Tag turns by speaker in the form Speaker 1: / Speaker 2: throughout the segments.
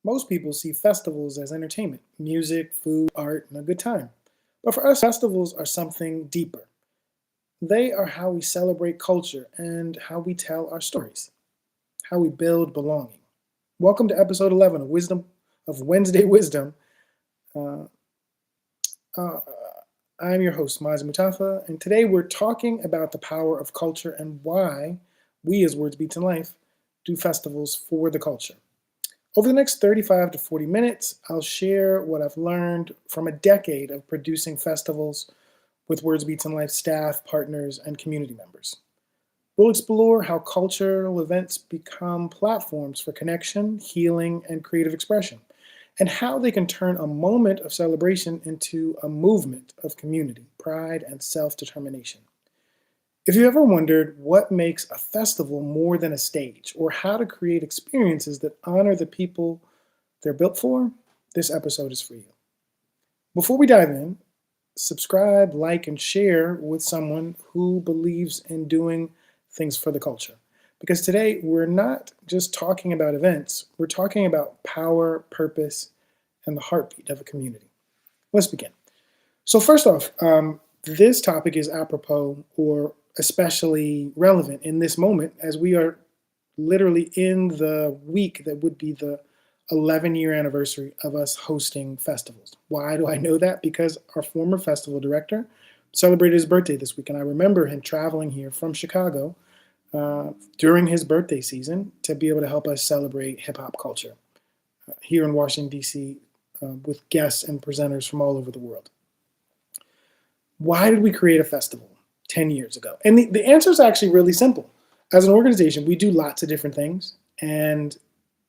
Speaker 1: Most people see festivals as entertainment, music, food, art, and a good time. But for us, festivals are something deeper. They are how we celebrate culture and how we tell our stories, how we build belonging. Welcome to episode 11 of Wednesday Wisdom. Uh, uh, I'm your host, Mazi Mutafa, and today we're talking about the power of culture and why we, as Words Beats in Life, do festivals for the culture. Over the next 35 to 40 minutes, I'll share what I've learned from a decade of producing festivals with Words Beats in Life staff, partners, and community members. We'll explore how cultural events become platforms for connection, healing, and creative expression, and how they can turn a moment of celebration into a movement of community, pride, and self determination. If you ever wondered what makes a festival more than a stage, or how to create experiences that honor the people they're built for, this episode is for you. Before we dive in, subscribe, like, and share with someone who believes in doing things for the culture. Because today we're not just talking about events, we're talking about power, purpose, and the heartbeat of a community. Let's begin. So, first off, this topic is apropos or especially relevant in this moment as we are literally in the week that would be the 11-year anniversary of us hosting festivals. Why do I know that? Because our former festival director celebrated his birthday this week, and I remember him traveling here from Chicago during his birthday season to be able to help us celebrate hip hop culture here in Washington, D.C., with guests and presenters from all over the world. Why did we create a festival 10 years ago? And the answer is actually really simple. As an organization, we do lots of different things, and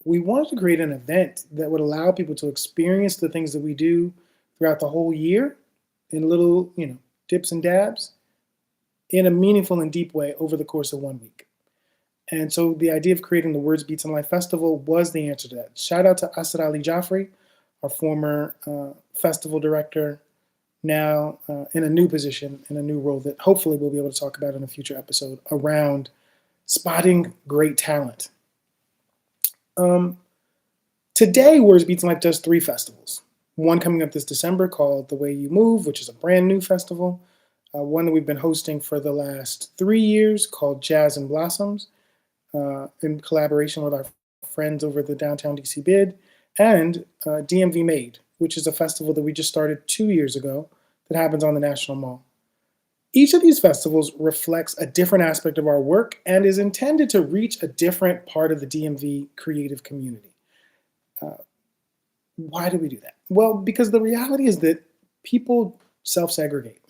Speaker 1: we wanted to create an event that would allow people to experience the things that we do throughout the whole year in little, dips and dabs in a meaningful and deep way over the course of 1 week. And so the idea of creating the Words Beats in Life Festival was the answer to that. Shout out to Asad Ali Jaffrey, our former festival director, now in a new position, in a new role that hopefully we'll be able to talk about in a future episode around spotting great talent. Today, Words Beats in Life does 3 festivals. One coming up this December called The Way You Move, which is a brand new festival. One that we've been hosting for the last 3 years called Jazz and Blossoms, in collaboration with our friends over at the Downtown DC Bid, and DMV Made, which is a festival that we just started 2 years ago that happens on the National Mall. Each of these festivals reflects a different aspect of our work and is intended to reach a different part of the DMV creative community. Why do we do that? Well, because the reality is that people self-segregate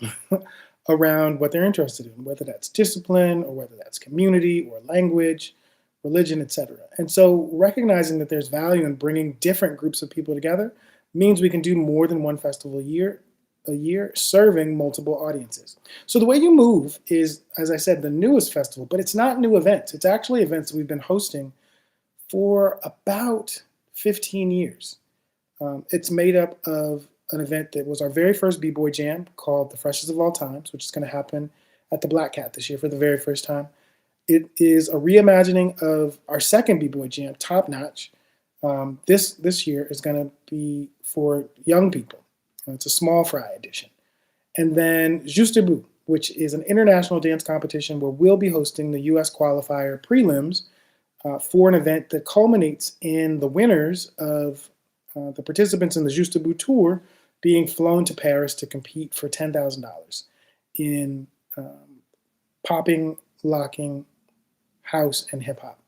Speaker 1: around what they're interested in, whether that's discipline or whether that's community or language, religion, etc. And so recognizing that there's value in bringing different groups of people together means we can do more than one festival a year, serving multiple audiences. So The Way You Move is, as I said, the newest festival, but it's not new events. It's actually events that we've been hosting for about 15 years. It's made up of an event that was our very first B-Boy Jam called The Freshest of All Times, which is going to happen at the Black Cat this year for the very first time. It is a reimagining of our second B-Boy Jam, Top Notch. This year is going to be for young people. It's a small fry edition. And then Juste Debout, which is an international dance competition where we'll be hosting the U.S. qualifier prelims for an event that culminates in the winners of the participants in the Juste Debout tour being flown to Paris to compete for $10,000 in popping, locking, house, and hip hop.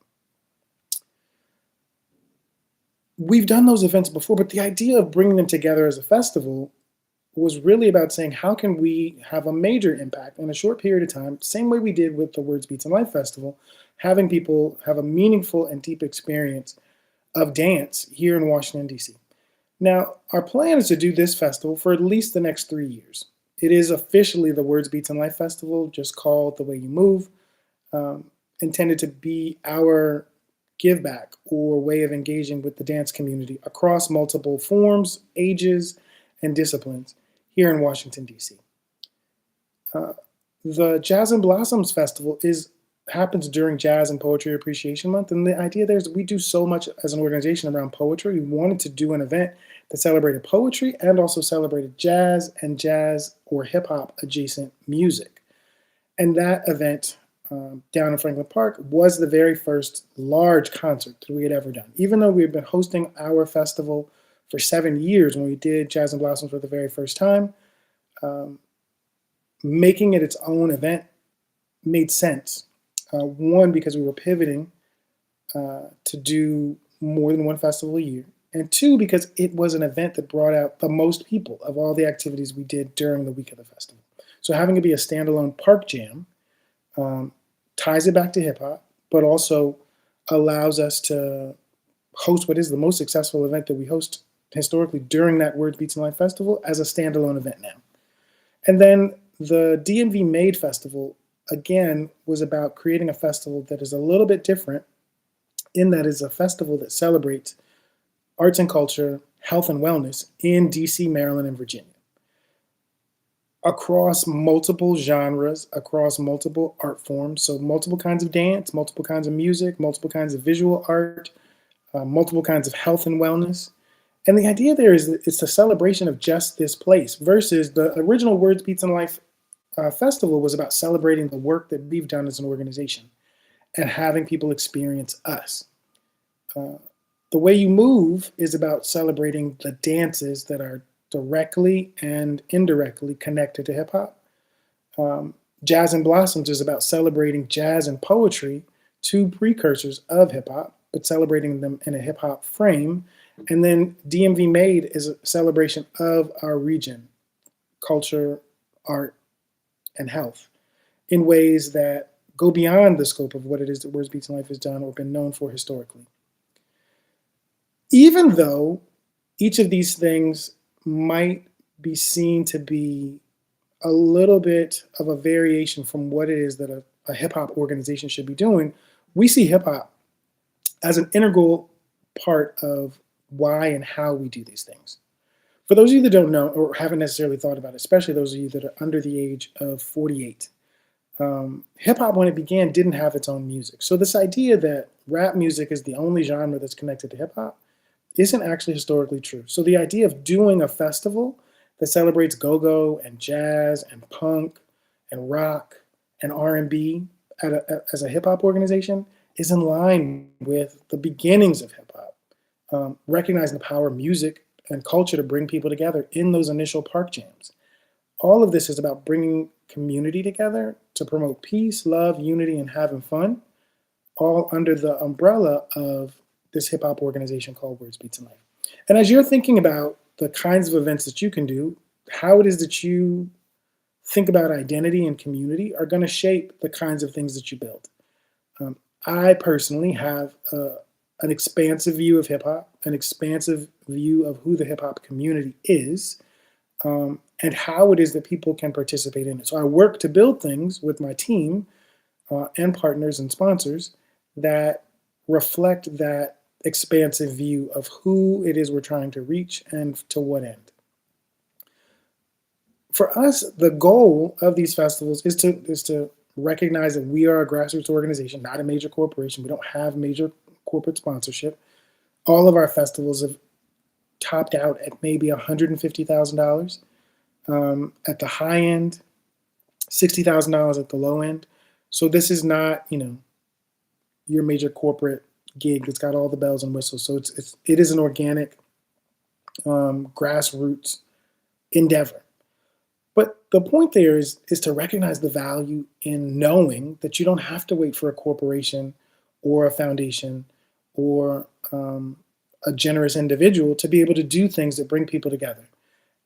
Speaker 1: We've done those events before, but the idea of bringing them together as a festival was really about saying, how can we have a major impact in a short period of time, same way we did with the Words Beats in Life Festival, having people have a meaningful and deep experience of dance here in Washington, D.C. Now, our plan is to do this festival for at least the next 3 years. It is officially the Words Beats in Life Festival, just called The Way You Move, intended to be our give back or way of engaging with the dance community across multiple forms, ages, and disciplines here in Washington, D.C. The Jazz and Blossoms Festival is happens during Jazz and Poetry Appreciation Month. And the idea there is we do so much as an organization around poetry. We wanted to do an event that celebrated poetry and also celebrated jazz and jazz or hip hop adjacent music. And that event down in Franklin Park was the very first large concert that we had ever done. Even though we had been hosting our festival for 7 years when we did Jazz and Blossoms for the very first time, um, making it its own event made sense. One, because we were pivoting to do more than one festival a year. And two, because it was an event that brought out the most people of all the activities we did during the week of the festival. So having it be a standalone park jam um, ties it back to hip hop, but also allows us to host what is the most successful event that we host historically during that Words Beats and Life Festival as a standalone event now. And then the DMV Made Festival, again, was about creating a festival that is a little bit different in that it's a festival that celebrates arts and culture, health and wellness in DC, Maryland, and Virginia. Across multiple genres, across multiple art forms, so multiple kinds of dance, multiple kinds of music, multiple kinds of visual art, multiple kinds of health and wellness. And the idea there is that it's a celebration of just this place versus the original Words, Beats, and Life festival was about celebrating the work that we've done as an organization and having people experience us. Uh, the Way You Move is about celebrating the dances that are directly and indirectly connected to hip hop. Jazz and Blossoms is about celebrating jazz and poetry, two precursors of hip hop, but celebrating them in a hip hop frame. And then DMV Made is a celebration of our region, culture, art, and health in ways that go beyond the scope of what it is that Words, Beats, and Life has done or been known for historically. Even though each of these things might be seen to be a little bit of a variation from what it is that a hip hop organization should be doing, we see hip hop as an integral part of why and how we do these things. For those of you that don't know or haven't necessarily thought about it, especially those of you that are under the age of 48, hip hop, when it began, didn't have its own music. So this idea that rap music is the only genre that's connected to hip hop isn't actually historically true. So the idea of doing a festival that celebrates go-go and jazz and punk and rock and R&B as a hip hop organization is in line with the beginnings of hip hop, recognizing the power of music and culture to bring people together in those initial park jams. All of this is about bringing community together to promote peace, love, unity, and having fun, all under the umbrella of this hip hop organization called Words, Beats, and Life. And as you're thinking about the kinds of events that you can do, how it is that you think about identity and community are going to shape the kinds of things that you build. I personally have an expansive view of hip hop, an expansive view of who the hip hop community is, and how it is that people can participate in it. So I work to build things with my team and partners and sponsors that reflect that expansive view of who it is we're trying to reach and to what end. For us, the goal of these festivals is to recognize that we are a grassroots organization, not a major corporation. We don't have major corporate sponsorship. All of our festivals have topped out at maybe $150,000 at the high end, $60,000 at the low end. So this is not, your major corporate gig that's got all the bells and whistles. So it is an organic, grassroots endeavor. But the point there is to recognize the value in knowing that you don't have to wait for a corporation or a foundation or a generous individual to be able to do things that bring people together.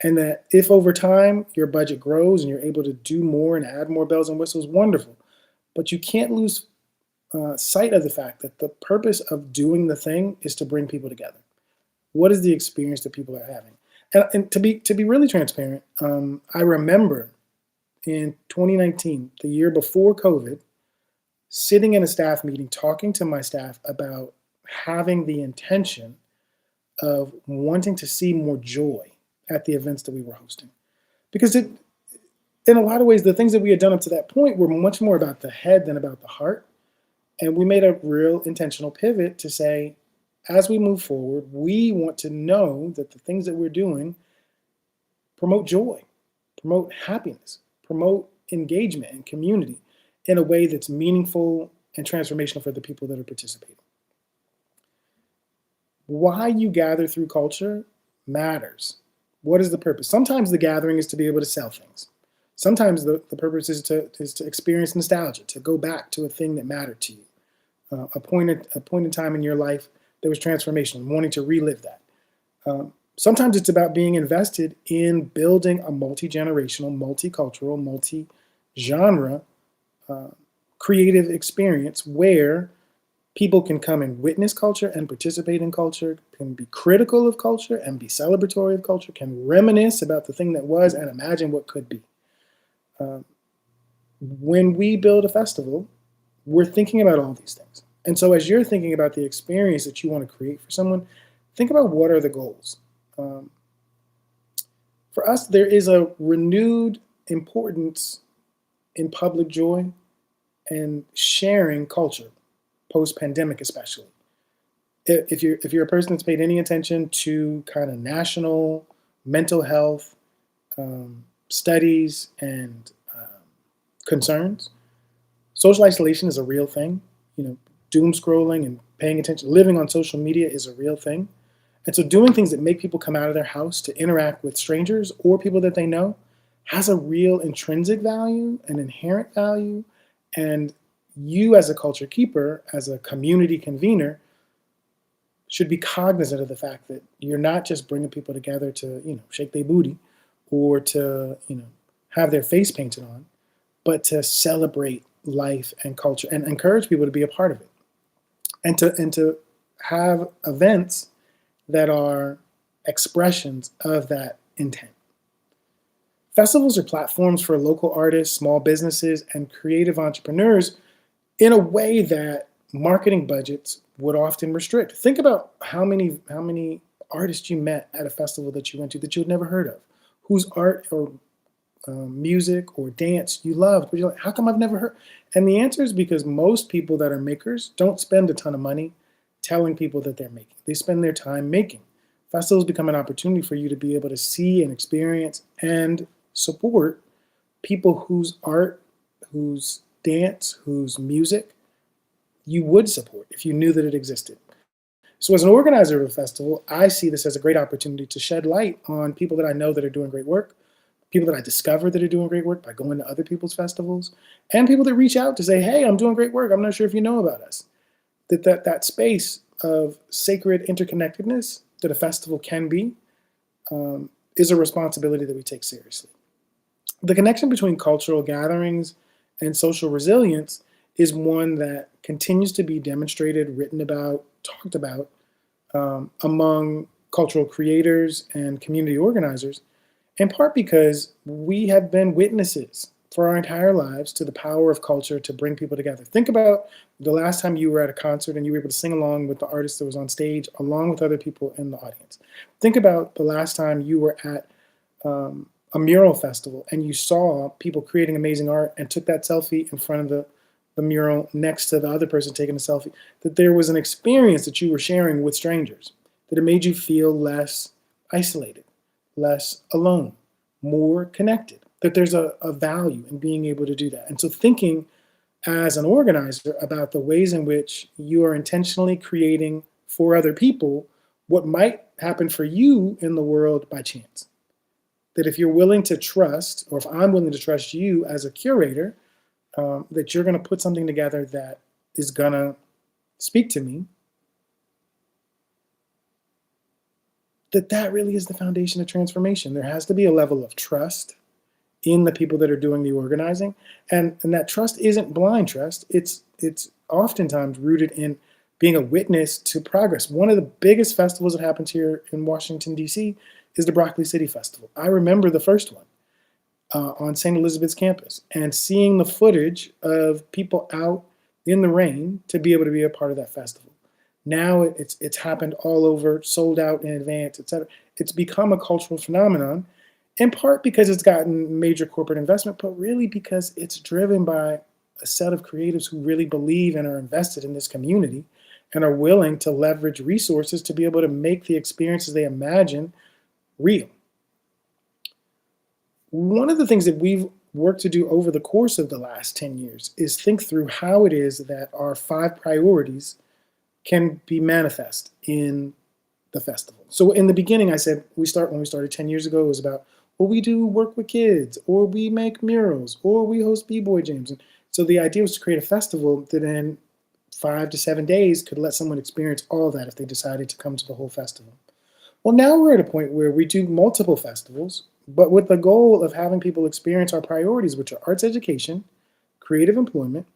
Speaker 1: And that if over time your budget grows and you're able to do more and add more bells and whistles, wonderful. But you can't lose sight of the fact that the purpose of doing the thing is to bring people together. What is the experience that people are having? And to be really transparent, I remember in 2019, the year before COVID, sitting in a staff meeting, talking to my staff about having the intention of wanting to see more joy at the events that we were hosting. Because in a lot of ways, the things that we had done up to that point were much more about the head than about the heart. And we made a real intentional pivot to say, as we move forward, we want to know that the things that we're doing promote joy, promote happiness, promote engagement and community in a way that's meaningful and transformational for the people that are participating. Why you gather through culture matters. What is the purpose? Sometimes the gathering is to be able to sell things. Sometimes the purpose is to experience nostalgia, to go back to a thing that mattered to you, a point in time in your life that was transformational, wanting to relive that. Sometimes it's about being invested in building a multi-generational, multicultural, multi-genre creative experience where people can come and witness culture and participate in culture, can be critical of culture and be celebratory of culture, can reminisce about the thing that was and imagine what could be. When we build a festival, we're thinking about all these things. And so as you're thinking about the experience that you want to create for someone, think about what are the goals. For us, there is a renewed importance in public joy and sharing culture, post-pandemic especially. If you're a person that's paid any attention to kind of national mental health studies and concerns, social isolation is a real thing. Doom scrolling and paying attention, living on social media is a real thing. And so doing things that make people come out of their house to interact with strangers or people that they know has a real intrinsic value, an inherent value. And you as a culture keeper, as a community convener, should be cognizant of the fact that you're not just bringing people together to, shake their booty or to, have their face painted on, but to celebrate life and culture and encourage people to be a part of it. And to have events that are expressions of that intent. Festivals are platforms for local artists, small businesses, and creative entrepreneurs in a way that marketing budgets would often restrict. Think about how many artists you met at a festival that you went to that you had never heard of, whose art or music or dance you loved, but you're like, how come I've never heard? And the answer is because most people that are makers don't spend a ton of money telling people that they're making. They spend their time making. Festivals become an opportunity for you to be able to see and experience and support people whose art, whose dance, whose music you would support if you knew that it existed. So as an organizer of a festival, I see this as a great opportunity to shed light on people that I know that are doing great work, people that I discover that are doing great work by going to other people's festivals, and people that reach out to say, hey, I'm doing great work. I'm not sure if you know about us. That space of sacred interconnectedness that a festival can be is a responsibility that we take seriously. The connection between cultural gatherings and social resilience is one that continues to be demonstrated, written about, talked about among cultural creators and community organizers, in part because we have been witnesses for our entire lives to the power of culture to bring people together. Think about the last time you were at a concert and you were able to sing along with the artist that was on stage along with other people in the audience. Think about the last time you were at a mural festival and you saw people creating amazing art and took that selfie in front of the mural next to the other person taking a selfie, that there was an experience that you were sharing with strangers, that it made you feel less isolated, less alone, more connected, that there's a value in being able to do that. And so thinking as an organizer about the ways in which you are intentionally creating for other people what might happen for you in the world by chance. That if you're willing to trust, or if I'm willing to trust you as a curator, that you're going to put something together that is going to speak to me, that really is the foundation of transformation. There has to be a level of trust in the people that are doing the organizing, and that trust isn't blind trust. It's oftentimes rooted in being a witness to progress. One of the biggest festivals that happens here in Washington, D.C. is the Broccoli City Festival. I remember the first one on St. Elizabeth's campus and seeing the footage of people out in the rain to be able to be a part of that festival. Now it's happened all over, sold out in advance, etc. It's become a cultural phenomenon. in part because it's gotten major corporate investment, but really because it's driven by a set of creatives who really believe and are invested in this community and are willing to leverage resources to be able to make the experiences they imagine real. One of the things that we've worked to do over the course of the last 10 years is think through how it is that our 5 priorities can be manifest in the festival. So in the beginning, I said when we started 10 years ago, it was about, well, we do work with kids, or we make murals, or we host b-boy jams. And so the idea was to create a festival that in 5 to 7 days could let someone experience all that if they decided to come to the whole festival. Well, now we're at a point where we do multiple festivals, but with the goal of having people experience our priorities, which are arts education, creative employment,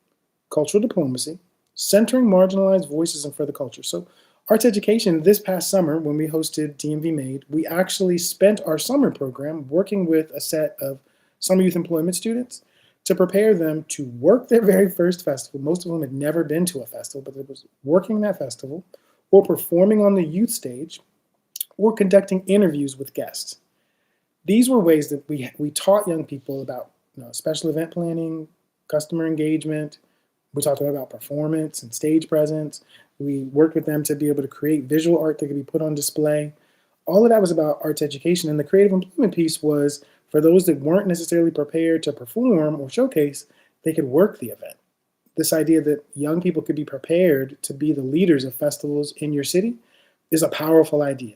Speaker 1: cultural diplomacy, centering marginalized voices and further culture. So arts education, this past summer when we hosted DMV Made, we actually spent our summer program working with a set of summer youth employment students to prepare them to work their very first festival. Most of them had never been to a festival, but it was working that festival or performing on the youth stage or conducting interviews with guests. These were ways that we taught young people about special event planning, customer engagement. We talked about performance and stage presence. We worked with them to be able to create visual art that could be put on display. All of that was about arts education. And the creative employment piece was for those that weren't necessarily prepared to perform or showcase, they could work the event. This idea that young people could be prepared to be the leaders of festivals in your city is a powerful idea.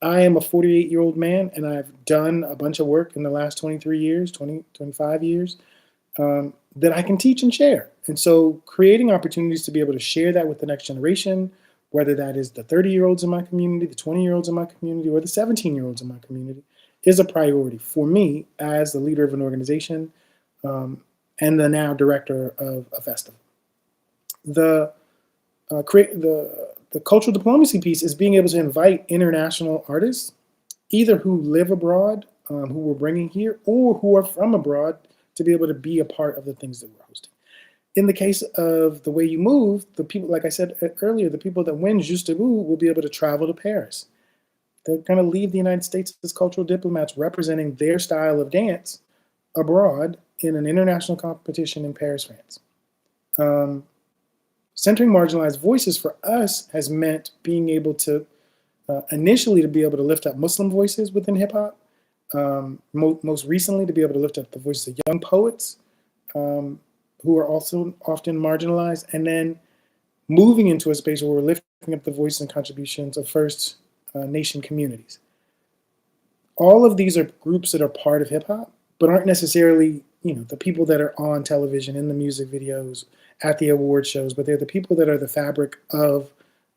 Speaker 1: I am a 48-year-old man, and I've done a bunch of work in the last 23 years, 25 years, that I can teach and share. And so creating opportunities to be able to share that with the next generation, whether that is the 30-year-olds in my community, the 20-year-olds in my community, or the 17-year-olds in my community, is a priority for me as the leader of an organization and the now director of a festival. The cultural diplomacy piece is being able to invite international artists, either who live abroad, who we're bringing here, or who are from abroad, to be able to be a part of the things that we're hosting. In the case of The Way You Move, the people, like I said earlier, the people that win Juste Debout will be able to travel to Paris. They're going to leave the United States as cultural diplomats representing their style of dance abroad in an international competition in Paris, France. Centering marginalized voices for us has meant being able to initially to be able to lift up Muslim voices within hip hop. Most recently to be able to lift up the voices of young poets who are also often marginalized, and then moving into a space where we're lifting up the voices and contributions of First Nation communities. All of these are groups that are part of hip hop, but aren't necessarily the people that are on television, in the music videos, at the award shows, but they're the people that are the fabric of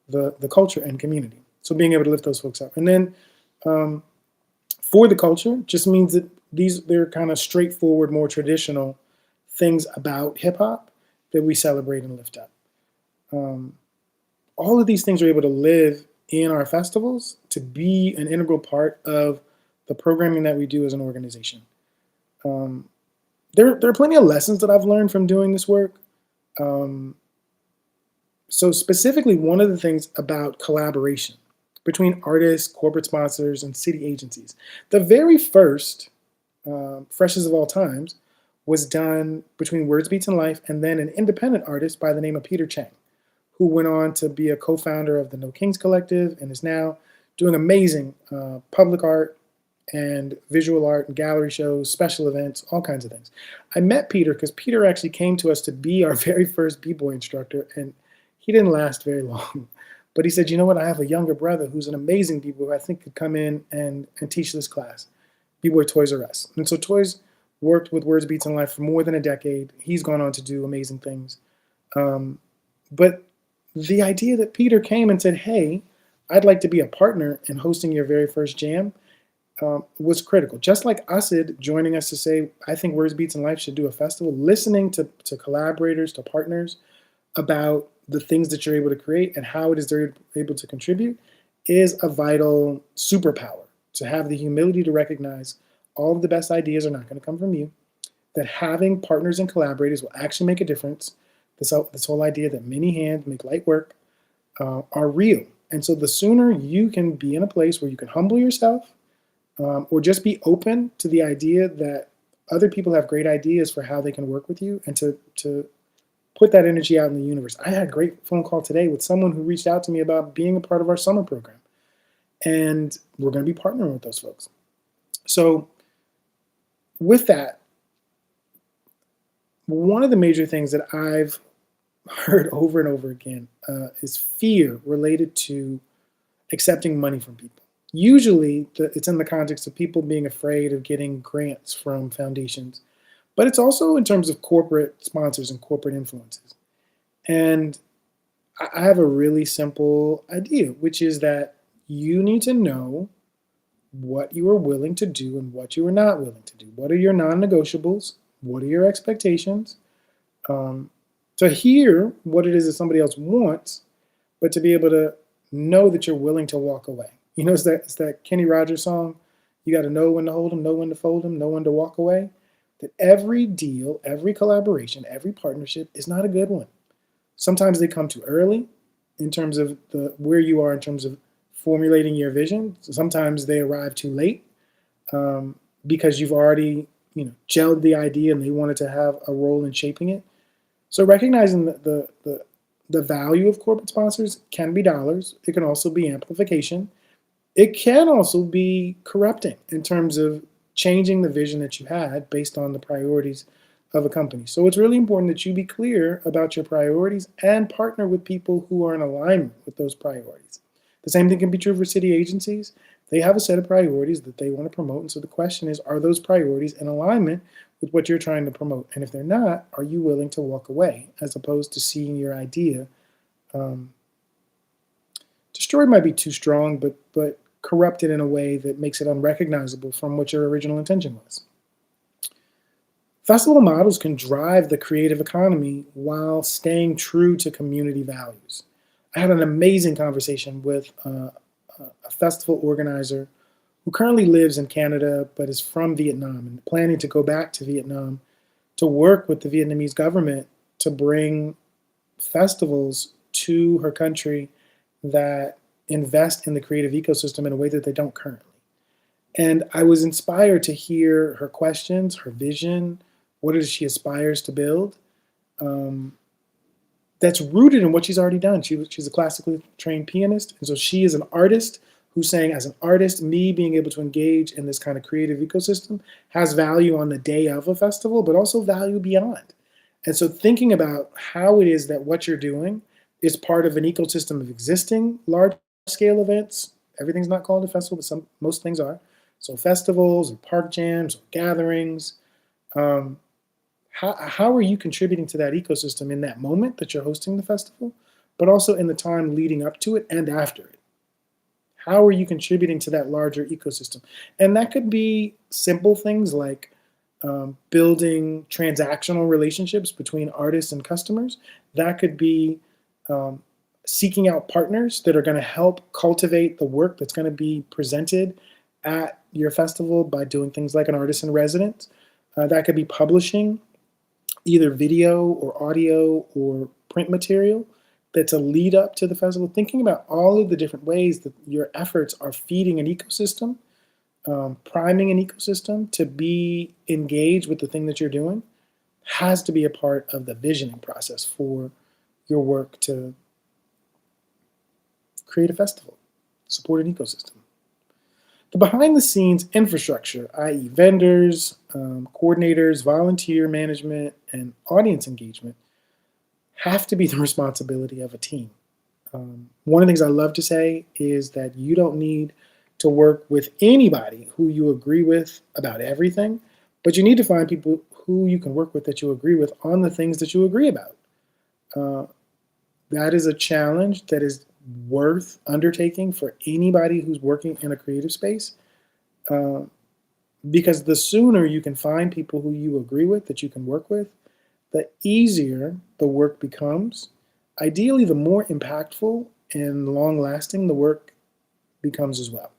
Speaker 1: the culture and community. So being able to lift those folks up. And then for the culture just means that they're kind of straightforward, more traditional things about hip hop that we celebrate and lift up. All of these things are able to live in our festivals to be an integral part of the programming that we do as an organization. There are plenty of lessons that I've learned from doing this work. So specifically, one of the things about collaboration between artists, corporate sponsors, and city agencies. The very first Freshes of All Times was done between Words, Beats, and Life and then an independent artist by the name of Peter Chang, who went on to be a co-founder of the No Kings Collective and is now doing amazing public art and visual art and gallery shows, special events, all kinds of things. I met Peter because Peter actually came to us to be our very first b-boy instructor, and he didn't last very long. But he said, you know what, I have a younger brother who's an amazing b-boy who I think could come in and teach this class, B-Boy Toys R Us. And so Toys worked with Words, Beats, and Life for more than a decade. He's gone on to do amazing things. But the idea that Peter came and said, hey, I'd like to be a partner in hosting your very first jam was critical. Just like Asid joining us to say, I think Words, Beats, and Life should do a festival, listening to collaborators, to partners about the things that you're able to create and how it is they're able to contribute is a vital superpower. To have the humility to recognize all of the best ideas are not going to come from you, that having partners and collaborators will actually make a difference. This whole idea that many hands make light work are real. And so the sooner you can be in a place where you can humble yourself or just be open to the idea that other people have great ideas for how they can work with you, and to put that energy out in the universe. I had a great phone call today with someone who reached out to me about being a part of our summer program, and we're going to be partnering with those folks. So with that, one of the major things that I've heard over and over again is fear related to accepting money from people. Usually, it's in the context of people being afraid of getting grants from foundations, but it's also in terms of corporate sponsors and corporate influences. And I have a really simple idea, which is that you need to know what you are willing to do and what you are not willing to do. What are your non-negotiables? What are your expectations? To hear what it is that somebody else wants, but to be able to know that you're willing to walk away. You know, it's that Kenny Rogers song, you got to know when to hold them, know when to fold them, know when to walk away. That every deal, every collaboration, every partnership is not a good one. Sometimes they come too early in terms of where you are in terms of formulating your vision. Sometimes they arrive too late because you've already gelled the idea and they wanted to have a role in shaping it. So recognizing the value of corporate sponsors can be dollars. It can also be amplification. It can also be corrupting in terms of changing the vision that you had based on the priorities of a company. So it's really important that you be clear about your priorities and partner with people who are in alignment with those priorities. The same thing can be true for city agencies. They have a set of priorities that they want to promote. And so the question is, are those priorities in alignment with what you're trying to promote? And if they're not, are you willing to walk away as opposed to seeing your idea destroyed might be too strong, but corrupted in a way that makes it unrecognizable from what your original intention was. Festival models can drive the creative economy while staying true to community values. I had an amazing conversation with a festival organizer who currently lives in Canada but is from Vietnam and planning to go back to Vietnam to work with the Vietnamese government to bring festivals to her country that invest in the creative ecosystem in a way that they don't currently. And I was inspired to hear her questions, her vision, what it is she aspires to build. That's rooted in what she's already done. She's a classically trained pianist, and so she is an artist who's saying, as an artist, me being able to engage in this kind of creative ecosystem has value on the day of a festival, but also value beyond. And so thinking about how it is that what you're doing is part of an ecosystem of existing large-scale events. Everything's not called a festival, but most things are. So festivals or park jams or gatherings. How are you contributing to that ecosystem in that moment that you're hosting the festival, but also in the time leading up to it and after it? How are you contributing to that larger ecosystem? And that could be simple things like building transactional relationships between artists and customers. That could be seeking out partners that are going to help cultivate the work that's going to be presented at your festival by doing things like an artist in residence. That could be publishing either video or audio or print material that's a lead up to the festival. Thinking about all of the different ways that your efforts are feeding an ecosystem, priming an ecosystem to be engaged with the thing that you're doing has to be a part of the visioning process for your work to create a festival, support an ecosystem. The behind-the-scenes infrastructure, i.e. vendors, coordinators, volunteer management, and audience engagement, have to be the responsibility of a team. One of the things I love to say is that you don't need to work with anybody who you agree with about everything, but you need to find people who you can work with that you agree with on the things that you agree about. That is a challenge that is worth undertaking for anybody who's working in a creative space, because the sooner you can find people who you agree with that you can work with, the easier the work becomes. Ideally, the more impactful and long-lasting the work becomes as well.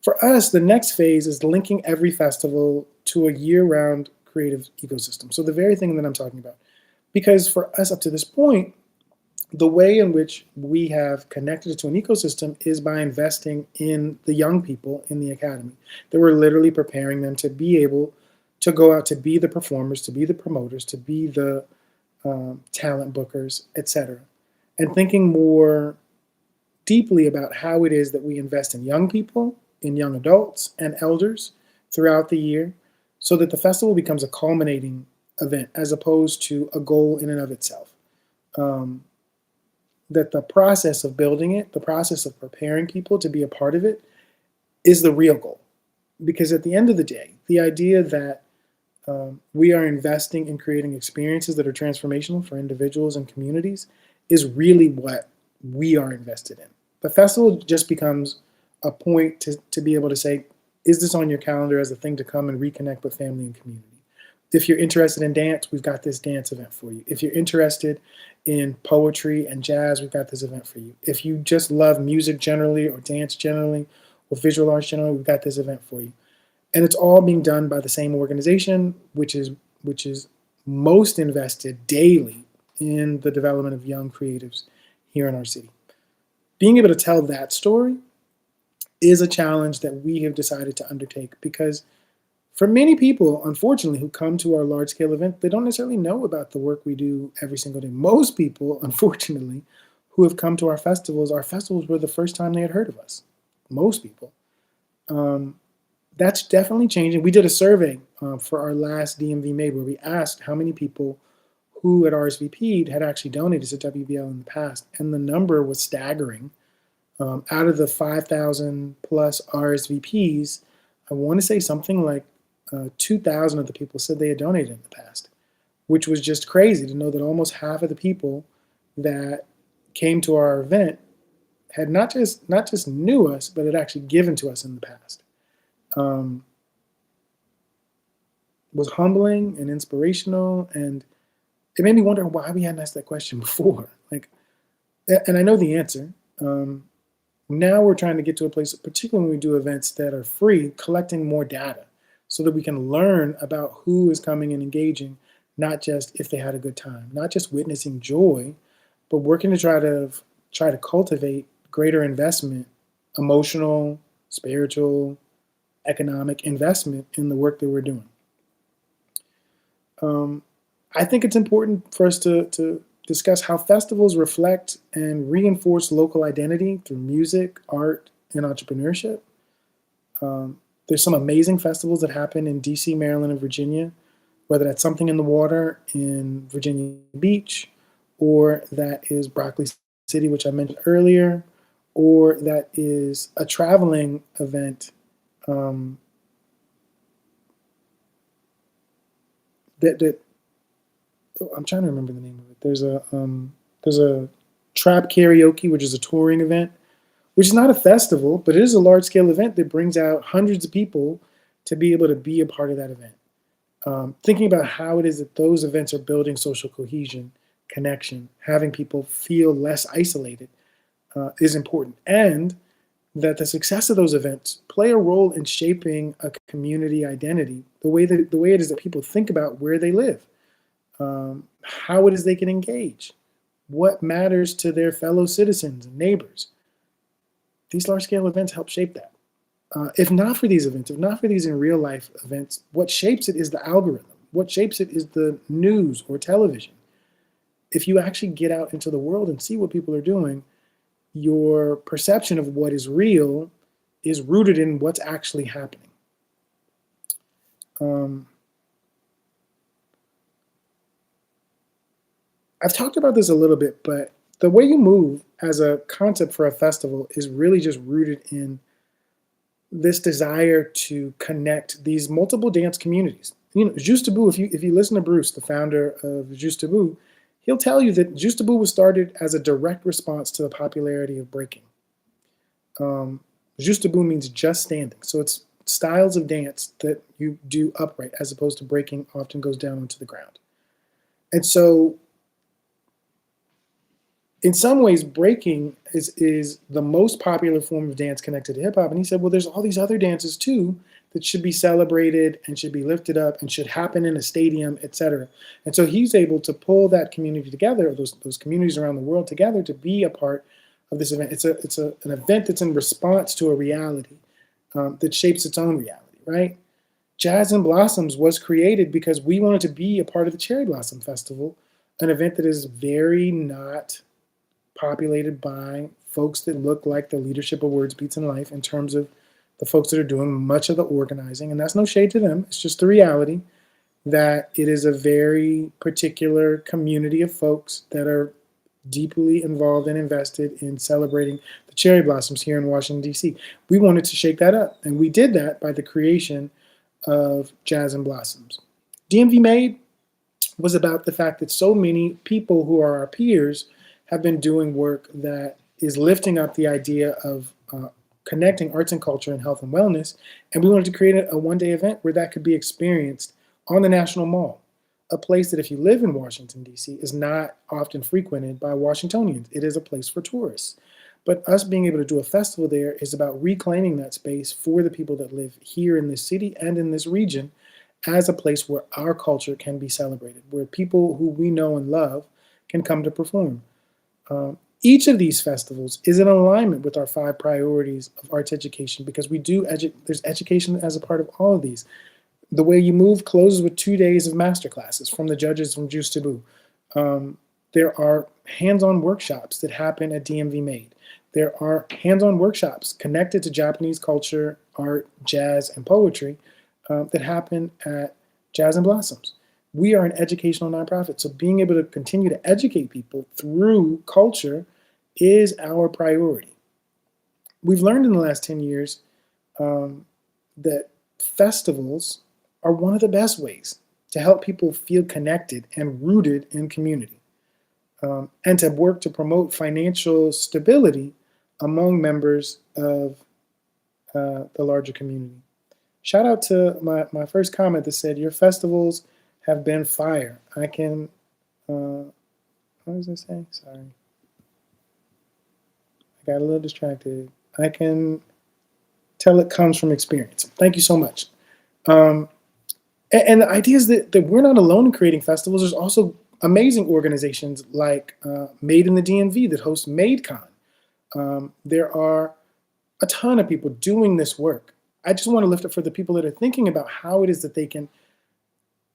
Speaker 1: For us, the next phase is linking every festival to a year-round creative ecosystem. So the very thing that I'm talking about. Because for us up to this point, The way in which we have connected it to an ecosystem is by investing in the young people in the academy. That we're literally preparing them to be able to go out to be the performers, to be the promoters, to be the talent bookers, etc. And thinking more deeply about how it is that we invest in young people, in young adults, and elders throughout the year so that the festival becomes a culminating event as opposed to a goal in and of itself. Um, that the process of building it, the process of preparing people to be a part of it, is the real goal. Because at the end of the day, the idea that we are investing in creating experiences that are transformational for individuals and communities is really what we are invested in. The festival just becomes a point to be able to say, is this on your calendar as a thing to come and reconnect with family and community? If you're interested in dance, we've got this dance event for you. If you're interested in poetry and jazz, we've got this event for you. If you just love music generally or dance generally or visual arts generally, we've got this event for you. And it's all being done by the same organization, which is most invested daily in the development of young creatives here in our city. Being able to tell that story is a challenge that we have decided to undertake because for many people, unfortunately, who come to our large scale event, they don't necessarily know about the work we do every single day. Most people, unfortunately, who have come to our festivals were the first time they had heard of us. Most people. That's definitely changing. We did a survey for our last DMV Made where we asked how many people who had RSVP'd had actually donated to WBL in the past, and the number was staggering. Out of the 5,000 plus RSVPs, I want to say something like 2,000 of the people said they had donated in the past, which was just crazy to know that almost half of the people that came to our event had not just knew us, but had actually given to us in the past. Was humbling and inspirational, and it made me wonder why we hadn't asked that question before. And I know the answer. Now we're trying to get to a place, particularly when we do events that are free, collecting more data so that we can learn about who is coming and engaging, not just if they had a good time, not just witnessing joy, but working to try to cultivate greater investment, emotional, spiritual, economic investment in the work that we're doing. I think it's important for us to discuss how festivals reflect and reinforce local identity through music, art, and entrepreneurship. There's some amazing festivals that happen in DC, Maryland, and Virginia, whether that's Something in the Water in Virginia Beach, or that is Broccoli City, which I mentioned earlier, or that is a traveling event that I'm trying to remember the name of it. There's a trap karaoke, which is a touring event, which is not a festival, but it is a large scale event that brings out hundreds of people to be able to be a part of that event. Thinking about how it is that those events are building social cohesion, connection, having people feel less isolated is important, and that the success of those events play a role in shaping a community identity, the way it is that people think about where they live, how it is they can engage, what matters to their fellow citizens and neighbors. These large-scale events help shape that. If not for these events, if not for these in real life events, what shapes it is the algorithm. What shapes it is the news or television. If you actually get out into the world and see what people are doing, your perception of what is real is rooted in what's actually happening. I've talked about this a little bit, but the way you move as a concept for a festival is really just rooted in this desire to connect these multiple dance communities. You know, Juste Debout, if you listen to Bruce, the founder of Juste Debout, he'll tell you that Juste Debout was started as a direct response to the popularity of breaking. Juste Debout means just standing. So it's styles of dance that you do upright as opposed to breaking often goes down onto the ground. And so in some ways, breaking is the most popular form of dance connected to hip hop. And he said, well, there's all these other dances too that should be celebrated and should be lifted up and should happen in a stadium, etc. And so he's able to pull that community together, those communities around the world together to be a part of this event. An event that's in response to a reality that shapes its own reality, right? Jazz and Blossoms was created because we wanted to be a part of the Cherry Blossom Festival, an event that is very not populated by folks that look like the leadership of Words, Beats, and Life in terms of the folks that are doing much of the organizing. And that's no shade to them. It's just the reality that it is a very particular community of folks that are deeply involved and invested in celebrating the cherry blossoms here in Washington, D.C. We wanted to shake that up, and we did that by the creation of Jazz and Blossoms. DMV Made was about the fact that so many people who are our peers have been doing work that is lifting up the idea of connecting arts and culture and health and wellness, and we wanted to create a one-day event where that could be experienced on the National Mall, a place that if you live in Washington, D.C., is not often frequented by Washingtonians. It is a place for tourists. But us being able to do a festival there is about reclaiming that space for the people that live here in this city and in this region as a place where our culture can be celebrated, where people who we know and love can come to perform. Each of these festivals is in alignment with our 5 priorities of arts education because there's education as a part of all of these. The Way You Move closes with 2 days of masterclasses from the judges from Juice Taboo. There are hands-on workshops that happen at DMV Made. There are hands-on workshops connected to Japanese culture, art, jazz, and poetry that happen at Jazz and Blossoms. We are an educational nonprofit, so being able to continue to educate people through culture is our priority. We've learned in the last 10 years that festivals are one of the best ways to help people feel connected and rooted in community, and to work to promote financial stability among members of the larger community. Shout out to my first comment that said, your festivals have been fire. I can, what does it say? Sorry. I got a little distracted. I can tell it comes from experience. Thank you so much. And the idea is that we're not alone in creating festivals. There's also amazing organizations like Made in the DMV that hosts MadeCon. There are a ton of people doing this work. I just want to lift up for the people that are thinking about how it is that they can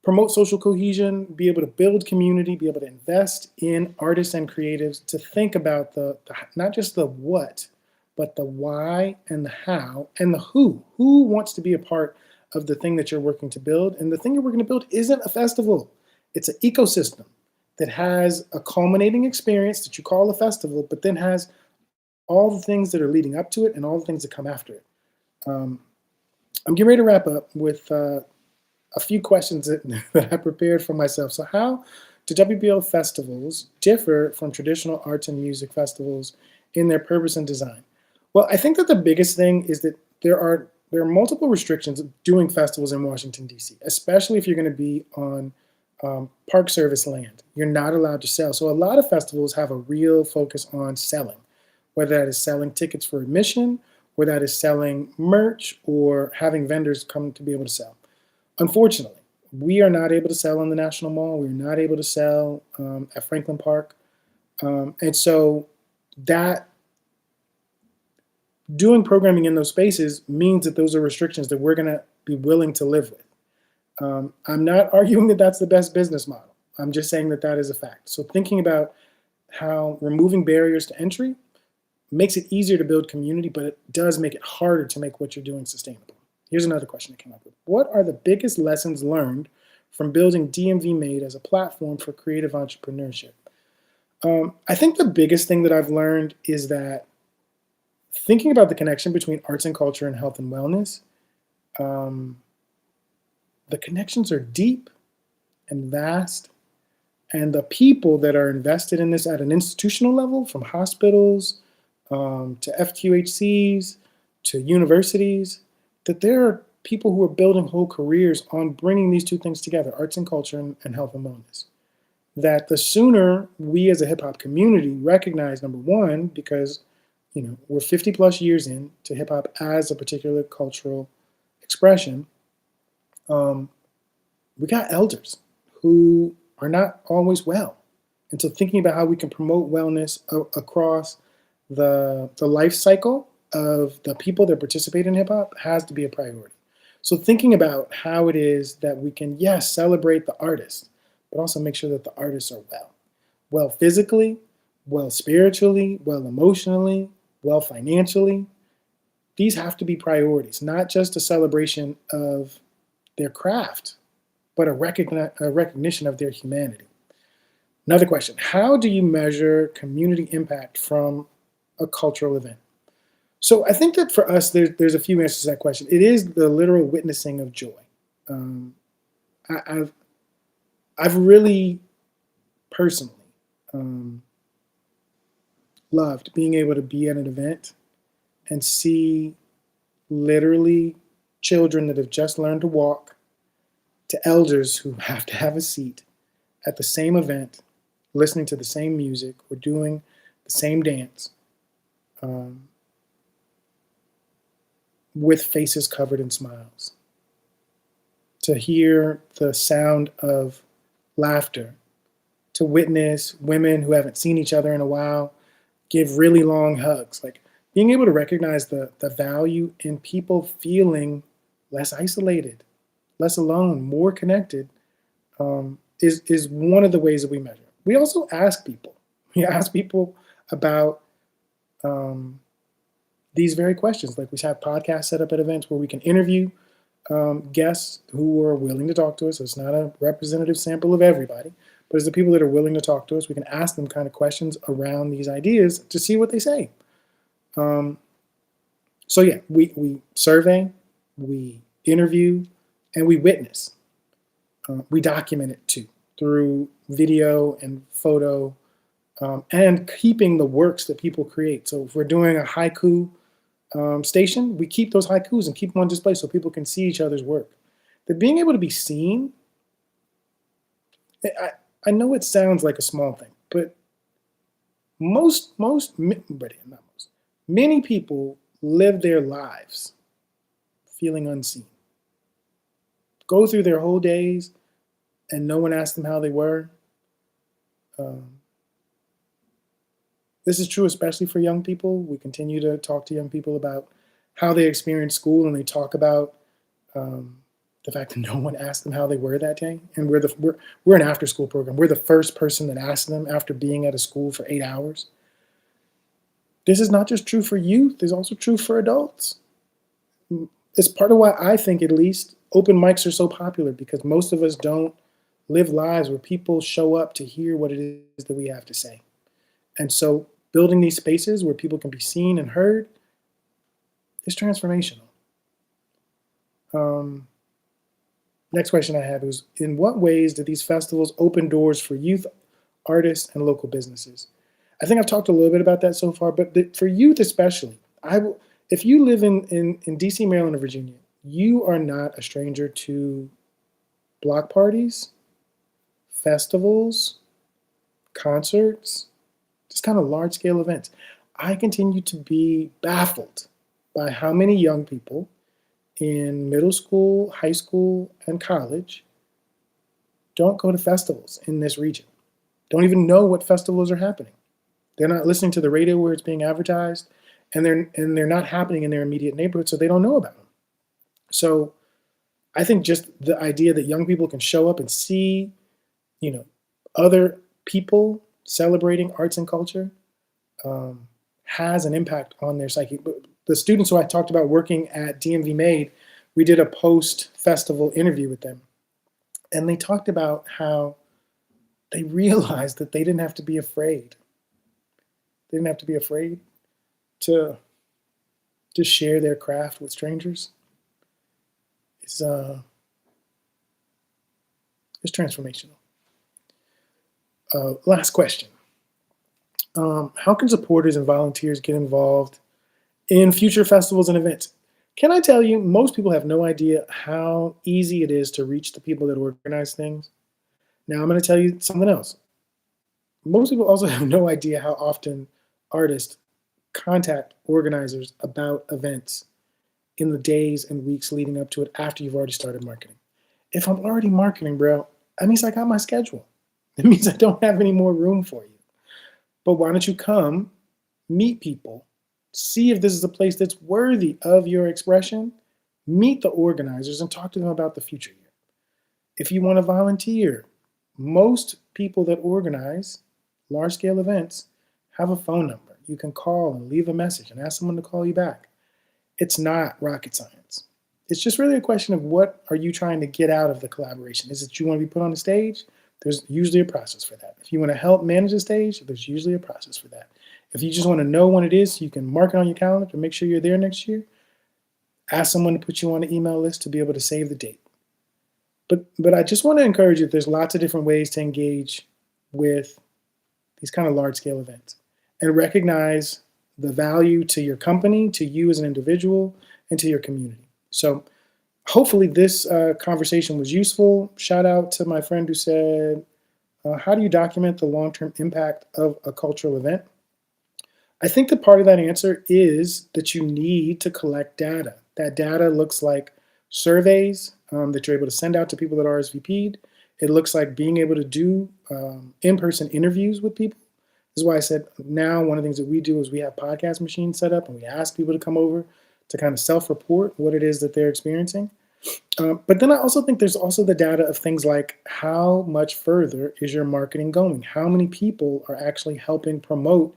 Speaker 1: promote social cohesion, be able to build community, be able to invest in artists and creatives, to think about the not just the what, but the why and the how and the who. Who wants to be a part of the thing that you're working to build? And the thing you're working to build isn't a festival. It's an ecosystem that has a culminating experience that you call a festival, but then has all the things that are leading up to it and all the things that come after it. I'm getting ready to wrap up with a few questions that I prepared for myself. So how do WBL festivals differ from traditional arts and music festivals in their purpose and design? Well, I think that the biggest thing is that there are multiple restrictions of doing festivals in Washington, D.C., especially if you're going to be on Park Service land. You're not allowed to sell. So a lot of festivals have a real focus on selling, whether that is selling tickets for admission, or that is selling merch, or having vendors come to be able to sell. Unfortunately, we are not able to sell on the National Mall. We're not able to sell at Franklin Park. And so that doing programming in those spaces means that those are restrictions that we're going to be willing to live with. I'm not arguing that that's the best business model. I'm just saying that that is a fact. So thinking about how removing barriers to entry makes it easier to build community, but it does make it harder to make what you're doing sustainable. Here's another question I came up with. What are the biggest lessons learned from building DMV Made as a platform for creative entrepreneurship? I think the biggest thing that I've learned is that thinking about the connection between arts and culture and health and wellness, the connections are deep and vast, and the people that are invested in this at an institutional level, from hospitals to FQHCs to universities, that there are people who are building whole careers on bringing these two things together, arts and culture and health and wellness. That the sooner we as a hip hop community recognize, number one, because we're 50 plus years into hip hop as a particular cultural expression, um, we got elders who are not always well. And so thinking about how we can promote wellness across the life cycle of the people that participate in hip hop has to be a priority. So thinking about how it is that we can, yes, celebrate the artists, but also make sure that the artists are well physically, well spiritually, well emotionally, well financially. These have to be priorities, not just a celebration of their craft, but a recognition of their humanity. Another question: how do you measure community impact from a cultural event? So I think that for us, there's a few answers to that question. It is the literal witnessing of joy. Um, I've really personally um, loved being able to be at an event and see literally children that have just learned to walk to elders who have to have a seat at the same event, listening to the same music or doing the same dance, um, with faces covered in smiles. To hear the sound of laughter, to witness women who haven't seen each other in a while give really long hugs. Like being able to recognize the value in people feeling less isolated, less alone, more connected, is one of the ways that we measure. We also ask people. We ask people about um, these very questions. Like we have podcasts set up at events where we can interview guests who are willing to talk to us. So it's not a representative sample of everybody, but it's the people that are willing to talk to us. We can ask them kind of questions around these ideas to see what they say. Um, so yeah, we survey, we interview, and we witness. We document it too through video and photo, and keeping the works that people create. So if we're doing a haiku station, we keep those haikus and keep them on display so people can see each other's work. But being able to be seen, I know it sounds like a small thing, but not most, many people live their lives feeling unseen. Go through their whole days and no one asked them how they were. Um, this is true especially for young people. We continue to talk to young people about how they experience school, and they talk about um, the fact that no one asked them how they were that day. And we're an after school program. We're the first person that asked them after being at a school for 8 hours. This is not just true for youth, it's also true for adults. It's part of why I think, at least, open mics are so popular, because most of us don't live lives where people show up to hear what it is that we have to say. And so building these spaces where people can be seen and heard is transformational. Next question I have is, in what ways do these festivals open doors for youth, artists, and local businesses? I think I've talked a little bit about that so far, but for youth especially, if you live in DC, Maryland, or Virginia, you are not a stranger to block parties, festivals, concerts, just kind of large scale events. I continue to be baffled by how many young people in middle school, high school, and college don't go to festivals in this region, don't even know what festivals are happening. They're not listening to the radio where it's being advertised, and they're not happening in their immediate neighborhood, so they don't know about them. So I think just the idea that young people can show up and see, other people celebrating arts and culture has an impact on their psyche. The students who I talked about working at DMV Made, we did a post-festival interview with them, and they talked about how they realized that they didn't have to be afraid. They didn't have to be afraid to share their craft with strangers. It's transformational. Last question. How can supporters and volunteers get involved in future festivals and events? Can I tell you, most people have no idea how easy it is to reach the people that organize things. Now, I'm going to tell you something else. Most people also have no idea how often artists contact organizers about events in the days and weeks leading up to it after you've already started marketing. If I'm already marketing, bro, that means I got my schedule. It means I don't have any more room for you. But why don't you come, meet people, see if this is a place that's worthy of your expression, meet the organizers and talk to them about the future here. If you want to volunteer, most people that organize large-scale events have a phone number. You can call and leave a message and ask someone to call you back. It's not rocket science. It's just really a question of what are you trying to get out of the collaboration. Is it you want to be put on the stage? There's usually a process for that. If you want to help manage the stage, there's usually a process for that. If you just want to know when it is so you can mark it on your calendar to make sure you're there next year, ask someone to put you on an email list to be able to save the date. But I just want to encourage you, there's lots of different ways to engage with these kind of large-scale events and recognize the value to your company, to you as an individual, and to your community. So hopefully this conversation was useful. Shout out to my friend who said, how do you document the long-term impact of a cultural event? I think that part of that answer is that you need to collect data. That data looks like surveys that you're able to send out to people that RSVP'd. It looks like being able to do in-person interviews with people. This is why I said now one of the things that we do is we have podcast machines set up and we ask people to come over to kind of self-report what it is that they're experiencing. But then I also think there's also the data of things like how much further is your marketing going? How many people are actually helping promote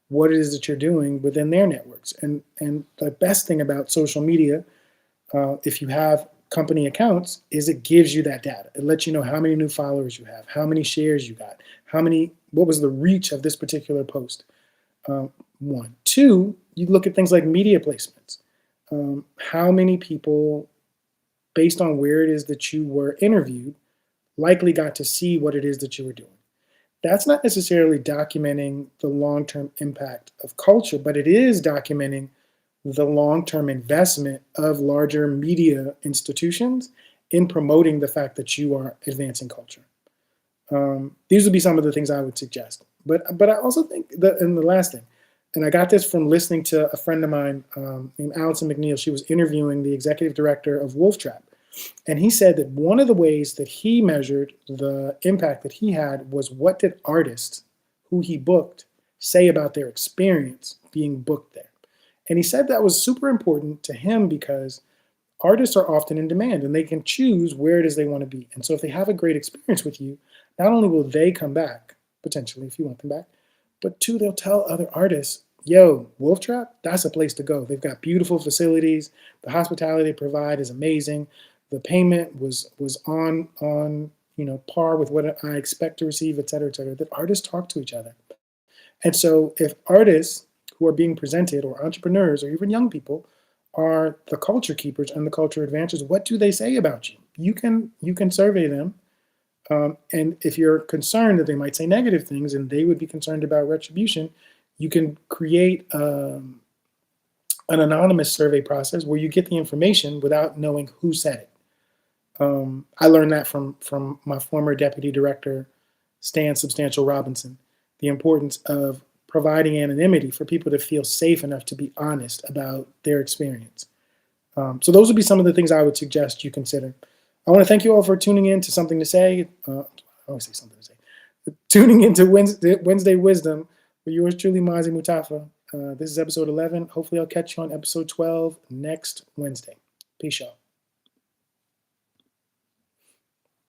Speaker 1: what it is that you're doing within their networks? And the best thing about social media, if you have company accounts, is it gives you that data. It lets you know how many new followers you have, how many shares you got, what was the reach of this particular post. One. Two, you look at things like media placements. How many people, based on where it is that you were interviewed, likely got to see what it is that you were doing. That's not necessarily documenting the long-term impact of culture, but it is documenting the long-term investment of larger media institutions in promoting the fact that you are advancing culture. These would be some of the things I would suggest. But I also think that, and the last thing, and I got this from listening to a friend of mine named Allison McNeil. She was interviewing the executive director of Wolf Trap. And he said that one of the ways that he measured the impact that he had was what did artists who he booked say about their experience being booked there. And he said that was super important to him because artists are often in demand and they can choose where it is they want to be. And so if they have a great experience with you, not only will they come back, potentially if you want them back, but two, they'll tell other artists, yo, Wolf Trap, that's a place to go. They've got beautiful facilities. The hospitality they provide is amazing. The payment was on par with what I expect to receive, et cetera, that artists talk to each other. And so if artists who are being presented or entrepreneurs or even young people are the culture keepers and the culture advancers, what do they say about you? You can survey them. And if you're concerned that they might say negative things and they would be concerned about retribution, you can create an anonymous survey process where you get the information without knowing who said it. I learned that from my former deputy director, Stan Substantial Robinson, the importance of providing anonymity for people to feel safe enough to be honest about their experience. So those would be some of the things I would suggest you consider. I want to thank you all for tuning in to Something to Say. I always say something to say. Tuning into Wednesday Wisdom with yours truly, Mazi Mutafa. This is episode 11. Hopefully I'll catch you on episode 12 next Wednesday. Peace, y'all.